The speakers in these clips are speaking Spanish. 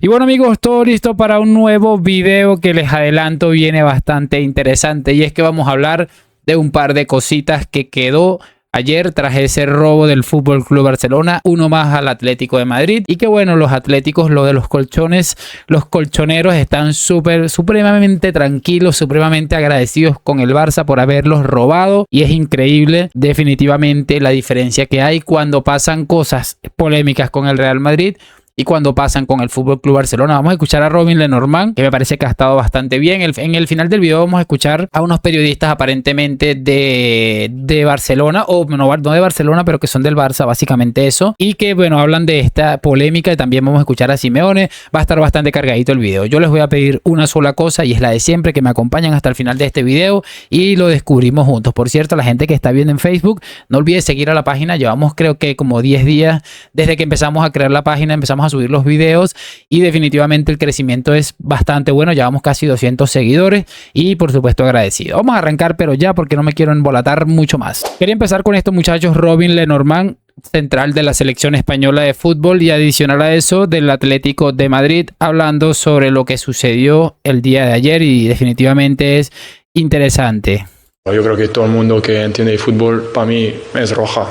Y bueno amigos, todo listo para un nuevo video que les adelanto viene bastante interesante, y es que vamos a hablar de un par de cositas que quedó ayer tras ese robo del Fútbol Club Barcelona, uno más al Atlético de Madrid. Y que bueno, los atléticos, lo de los colchones, los colchoneros están supremamente tranquilos, supremamente agradecidos con el Barça por haberlos robado, y es increíble definitivamente la diferencia que hay cuando pasan cosas polémicas con el Real Madrid y cuando pasan con el Fútbol Club Barcelona. Vamos a escuchar a Robin Lenormand, que me parece que ha estado bastante bien. En el final del video vamos a escuchar a unos periodistas aparentemente de Barcelona, o no de Barcelona, pero que son del Barça, básicamente eso. Y que bueno, hablan de esta polémica, y también vamos a escuchar a Simeone. Va a estar bastante cargadito el video. Yo les voy a pedir una sola cosa, y es la de siempre, que me acompañen hasta el final de este video y lo descubrimos juntos. Por cierto, la gente que está viendo en Facebook, no olvides seguir a la página. Llevamos creo que como 10 días desde que empezamos a crear la página, empezamos a subir los videos, y definitivamente el crecimiento es bastante bueno. Llevamos casi 200 seguidores y por supuesto agradecido. Vamos a arrancar, pero ya, porque no me quiero embolatar mucho más. Quería empezar con estos muchachos. Robin Lenormand, central de la selección española de fútbol, y adicional a eso del Atlético de Madrid, hablando sobre lo que sucedió el día de ayer, y definitivamente es interesante. Yo creo que todo el mundo que entiende de fútbol, para mí, es roja.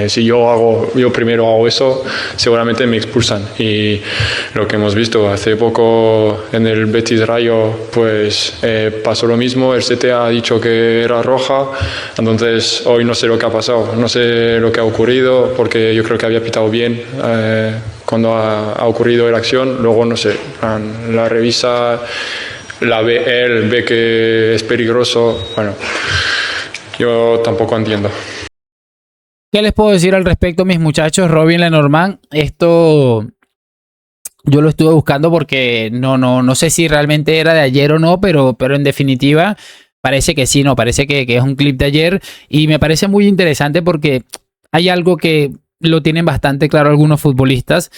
Si yo primero hago eso, seguramente me expulsan. Y lo que hemos visto hace poco en el Betis Rayo, pues pasó lo mismo. El CTA ha dicho que era roja. Entonces hoy no sé lo que ha pasado, no sé lo que ha ocurrido, porque yo creo que había pitado bien cuando ha ocurrido la acción. Luego no sé, la revisa, la ve él, ve que es peligroso. Bueno, yo tampoco entiendo. ¿Qué les puedo decir al respecto, mis muchachos? Robin Lenormand, esto yo lo estuve buscando porque no sé si realmente era de ayer o no, pero en definitiva parece que sí, parece que es un clip de ayer, y me parece muy interesante porque hay algo que lo tienen bastante claro algunos futbolistas.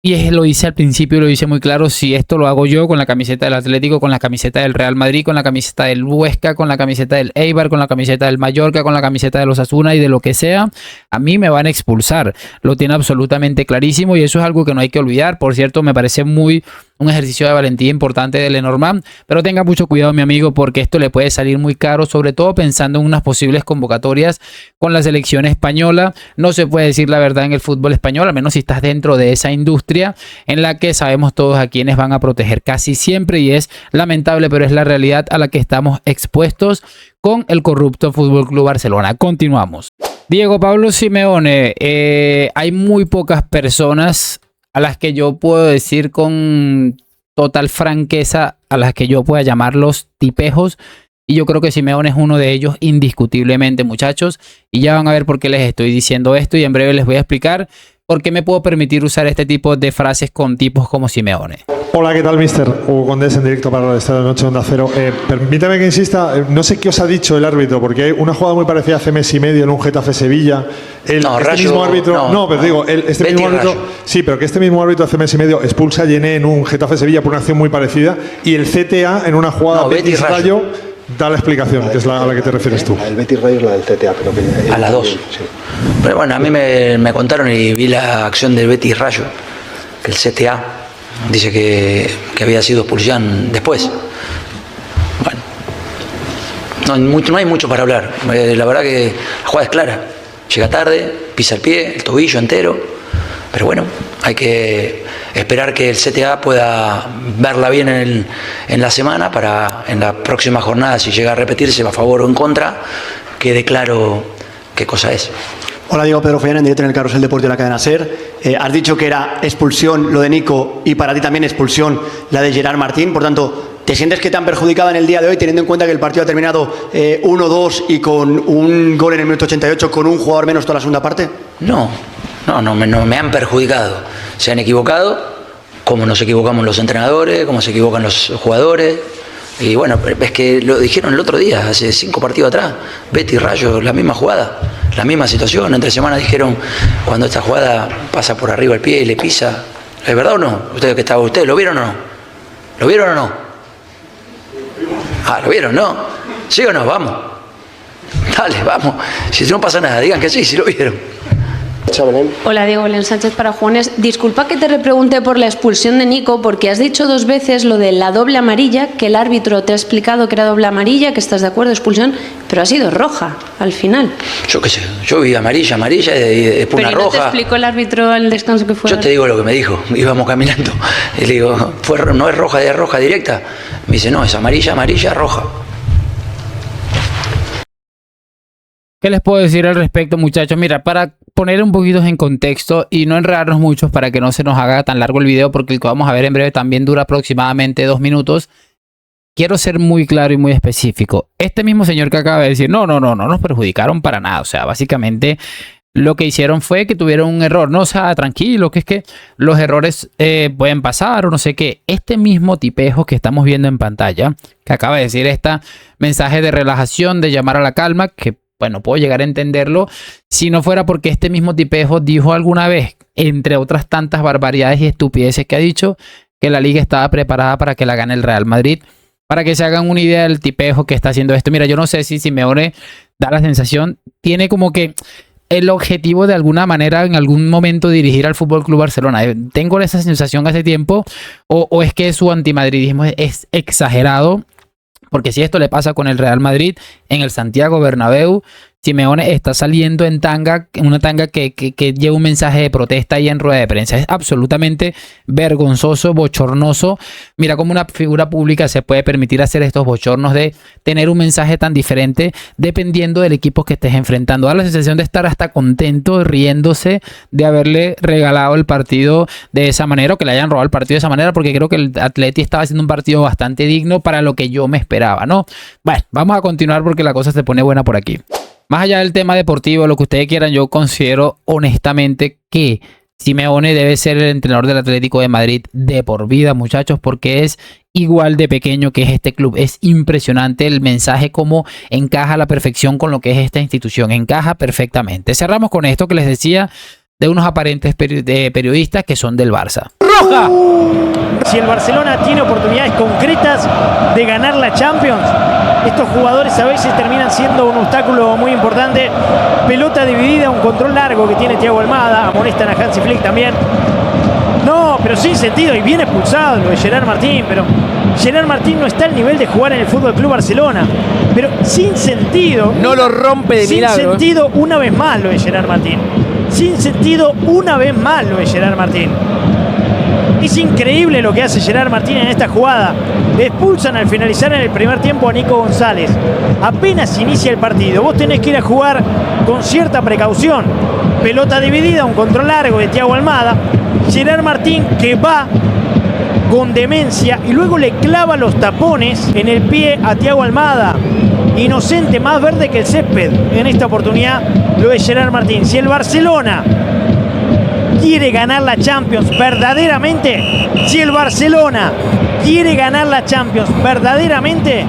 Y lo hice al principio, lo hice muy claro: si esto lo hago yo con la camiseta del Atlético, con la camiseta del Real Madrid, con la camiseta del Huesca, con la camiseta del Eibar, con la camiseta del Mallorca, con la camiseta de los Osasuna y de lo que sea, a mí me van a expulsar. Lo tiene absolutamente clarísimo, y eso es algo que no hay que olvidar. Por cierto, me parece un ejercicio de valentía importante de Lenormand, pero tenga mucho cuidado, mi amigo, porque esto le puede salir muy caro, sobre todo pensando en unas posibles convocatorias con la selección española. No se puede decir la verdad en el fútbol español, al menos si estás dentro de esa industria en la que sabemos todos a quienes van a proteger casi siempre, y es lamentable, pero es la realidad a la que estamos expuestos con el corrupto Fútbol Club Barcelona. Continuamos. Diego Pablo Simeone, hay muy pocas personas a las que yo puedo decir con total franqueza, a las que yo pueda llamarlos tipejos, y yo creo que Simeone es uno de ellos indiscutiblemente, muchachos, y ya van a ver por qué les estoy diciendo esto, y en breve les voy a explicar por qué me puedo permitir usar este tipo de frases con tipos como Simeone. Hola, ¿qué tal, mister? Hugo Condés, en directo para el Estadio de Noche Onda Cero. Permítame que insista, no sé qué os ha dicho el árbitro, porque hay una jugada muy parecida hace mes y medio en un Getafe Sevilla. Mismo árbitro, pero digo, mismo árbitro, sí, pero que este mismo árbitro hace mes y medio expulsa a Yené en un Getafe Sevilla por una acción muy parecida, y el CTA en una jugada Betis Rayo da la explicación, que es a la que te refieres tú. El Betis Rayo es la del CTA, pero que a las dos. Sí. Pero bueno, a mí me contaron y vi la acción del Betis Rayo, que el CTA dice que había sido expulsión después. Bueno, no hay mucho para hablar. La verdad que la jugada es clara. Llega tarde, pisa el pie, el tobillo entero. Pero bueno, hay que esperar que el CTA pueda verla bien en la semana, para en la próxima jornada, si llega a repetirse a favor o en contra, quede claro qué cosa es. Hola, Diego, Pedro Follán, en directo en el Carrusel Deportivo de la cadena SER. Has dicho que era expulsión lo de Nico, y para ti también expulsión la de Gerard Martín. Por tanto, ¿te sientes que te han perjudicado en el día de hoy, teniendo en cuenta que el partido ha terminado 1-2 y con un gol en el minuto 88, con un jugador menos toda la segunda parte? No me han perjudicado. Se han equivocado, como nos equivocamos los entrenadores, como se equivocan los jugadores. Y bueno, es que lo dijeron el otro día, hace 5 partidos atrás, Betis Rayo, la misma jugada, la misma situación. Entre semanas dijeron, cuando esta jugada pasa por arriba el pie y le pisa. ¿Es verdad o no? ¿Ustedes lo vieron o no? ¿Lo vieron o no? ¿Lo vieron, no? ¿Sí o no? Vamos. Dale, vamos. Si no pasa nada, digan que sí, si lo vieron. Hola, Diego Belén Sánchez para Jugones. Disculpa que te repregunte por la expulsión de Nico, porque has dicho 2 veces lo de la doble amarilla, que el árbitro te ha explicado que era doble amarilla, que estás de acuerdo, expulsión, pero ha sido roja al final. Yo qué sé, yo vi amarilla y después una roja. ¿No te explicó el árbitro al descanso que fue? Yo te digo lo que me dijo, íbamos caminando y le digo, ¿no es roja directa? Me dice, no, es amarilla, roja. ¿Qué les puedo decir al respecto, muchachos? Mira, para poner un poquito en contexto y no enredarnos mucho para que no se nos haga tan largo el video, porque el que vamos a ver en breve también dura aproximadamente 2 minutos. Quiero ser muy claro y muy específico. Este mismo señor que acaba de decir, no nos perjudicaron para nada. O sea, básicamente lo que hicieron fue que tuvieron un error. No, o sea, tranquilo, que es que los errores pueden pasar o no sé qué. Este mismo tipejo que estamos viendo en pantalla, que acaba de decir este mensaje de relajación, de llamar a la calma, que bueno, puedo llegar a entenderlo si no fuera porque este mismo tipejo dijo alguna vez, entre otras tantas barbaridades y estupideces que ha dicho, que la liga estaba preparada para que la gane el Real Madrid. Para que se hagan una idea del tipejo que está haciendo esto. Mira, yo no sé si Simeone da la sensación, tiene como que el objetivo de alguna manera en algún momento dirigir al FC Barcelona. Tengo esa sensación hace tiempo, o es que su antimadridismo es exagerado. Porque si esto le pasa con el Real Madrid en el Santiago Bernabéu, Simeone está saliendo en una tanga que lleva un mensaje de protesta ahí en rueda de prensa. Es absolutamente vergonzoso, bochornoso. Mira cómo una figura pública se puede permitir hacer estos bochornos de tener un mensaje tan diferente dependiendo del equipo que estés enfrentando. Da la sensación de estar hasta contento, riéndose de haberle regalado el partido de esa manera, o que le hayan robado el partido de esa manera, porque creo que el Atleti estaba haciendo un partido bastante digno para lo que yo me esperaba, ¿no? Bueno, vamos a continuar porque la cosa se pone buena por aquí. Más allá del tema deportivo, lo que ustedes quieran, yo considero honestamente que Simeone debe ser el entrenador del Atlético de Madrid de por vida, muchachos, porque es igual de pequeño que es este club. Es impresionante el mensaje, cómo encaja a la perfección con lo que es esta institución. Encaja perfectamente. Cerramos con esto que les decía de unos aparentes periodistas que son del Barça. ¡Roja! Si el Barcelona tiene oportunidades concretas de ganar la Champions, estos jugadores a veces terminan siendo un obstáculo muy importante. Pelota dividida, un control largo que tiene Thiago Almada, amonestan a Hansi Flick también. No, pero sin sentido, y bien expulsado lo de Gerard Martín, pero Gerard Martín no está al nivel de jugar en el FC Barcelona. Pero sin sentido. No lo rompe de milagro. Sin sentido una vez más lo de Gerard Martín. Sin sentido una vez más lo de Gerard Martín. Es increíble lo que hace Gerard Martín en esta jugada. Le expulsan al finalizar en el primer tiempo a Nico González. Apenas inicia el partido, vos tenés que ir a jugar con cierta precaución. Pelota dividida, un control largo de Thiago Almada. Gerard Martín que va con demencia y luego le clava los tapones en el pie a Thiago Almada. Inocente, más verde que el césped en esta oportunidad lo de Gerard Martín. Si el Barcelona quiere ganar la Champions verdaderamente, si el Barcelona quiere ganar la Champions verdaderamente,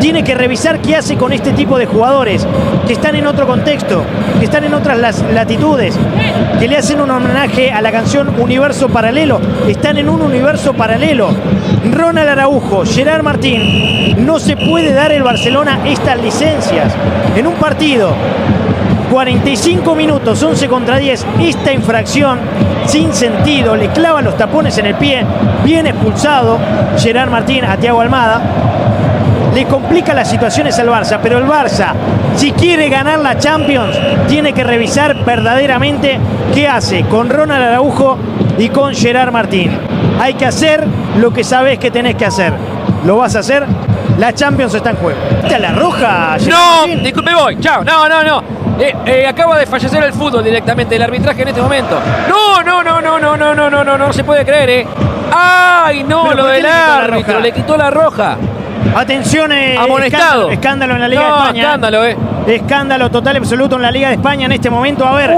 tiene que revisar qué hace con este tipo de jugadores que están en otro contexto, que están en otras latitudes, que le hacen un homenaje a la canción Universo Paralelo. Están en un universo paralelo. Ronald Araujo, Gerard Martín, no se puede dar el Barcelona estas licencias en un partido. 45 minutos, 11 contra 10, esta infracción sin sentido, le clavan los tapones en el pie, bien expulsado Gerard Martín a Thiago Almada, le complica las situaciones al Barça, pero el Barça, si quiere ganar la Champions, tiene que revisar verdaderamente qué hace con Ronald Araujo y con Gerard Martín. Hay que hacer lo que sabes que tenés que hacer. ¿Lo vas a hacer? La Champions está en juego. ¿Está la roja? No, disculpe, voy. Chao. No. Acaba de fallecer el fútbol directamente, el arbitraje en este momento. No se puede creer, ¡Ay, no! Lo del árbitro, le quitó la roja. Atención, amonestado. Escándalo en la Liga de España. Escándalo, Escándalo total absoluto en la Liga de España en este momento. A ver,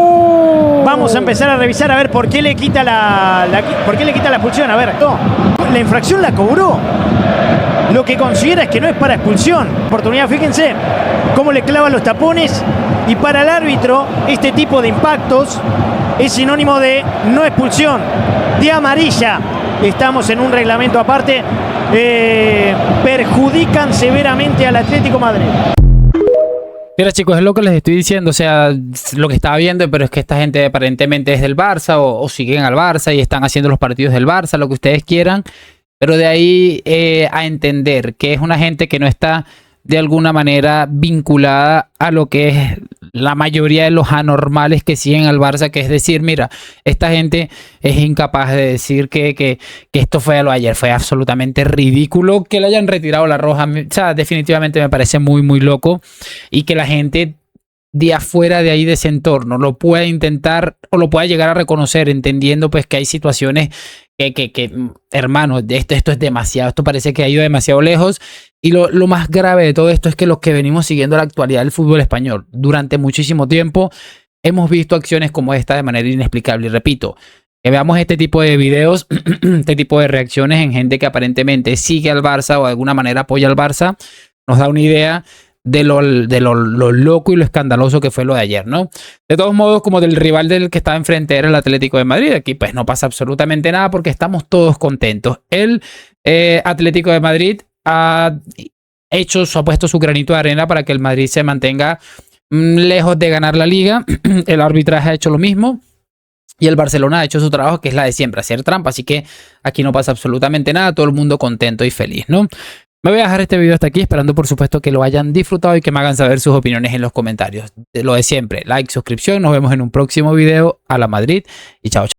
vamos a empezar a revisar a ver por qué le quita por qué le quita la expulsión. A ver, la infracción la cobró. Lo que considera es que no es para expulsión. Oportunidad, fíjense cómo le clava los tapones. Y para el árbitro, este tipo de impactos es sinónimo de no expulsión, de amarilla. Estamos en un reglamento aparte. Perjudican severamente al Atlético Madrid. Mira, chicos, es lo que les estoy diciendo, o sea, lo que estaba viendo, pero es que esta gente aparentemente es del Barça o siguen al Barça y están haciendo los partidos del Barça, lo que ustedes quieran, pero de ahí a entender que es una gente que no está de alguna manera vinculada a lo que es la mayoría de los anormales que siguen al Barça, que es decir, mira, esta gente es incapaz de decir que esto fue a lo de ayer, fue absolutamente ridículo que le hayan retirado la roja, o sea, definitivamente me parece muy, muy loco, y que la gente de afuera de ahí, de ese entorno, lo pueda intentar o lo pueda llegar a reconocer, entendiendo pues que hay situaciones que hermano, esto es demasiado, esto parece que ha ido demasiado lejos. Y lo más grave de todo esto es que los que venimos siguiendo la actualidad del fútbol español durante muchísimo tiempo hemos visto acciones como esta de manera inexplicable. Y repito, que veamos este tipo de videos, este tipo de reacciones en gente que aparentemente sigue al Barça o de alguna manera apoya al Barça, nos da una idea de lo loco y lo escandaloso que fue lo de ayer, ¿no? De todos modos, como del rival del que estaba enfrente era el Atlético de Madrid, aquí pues no pasa absolutamente nada porque estamos todos contentos. El Atlético de Madrid ha puesto su granito de arena para que el Madrid se mantenga lejos de ganar la liga. El arbitraje ha hecho lo mismo y el Barcelona ha hecho su trabajo, que es la de siempre, hacer trampa. Así que aquí no pasa absolutamente nada, todo el mundo contento y feliz, ¿no? Me voy a dejar este video hasta aquí, esperando por supuesto que lo hayan disfrutado y que me hagan saber sus opiniones en los comentarios. Lo de siempre, like, suscripción, nos vemos en un próximo video. A la Madrid y chao, chao.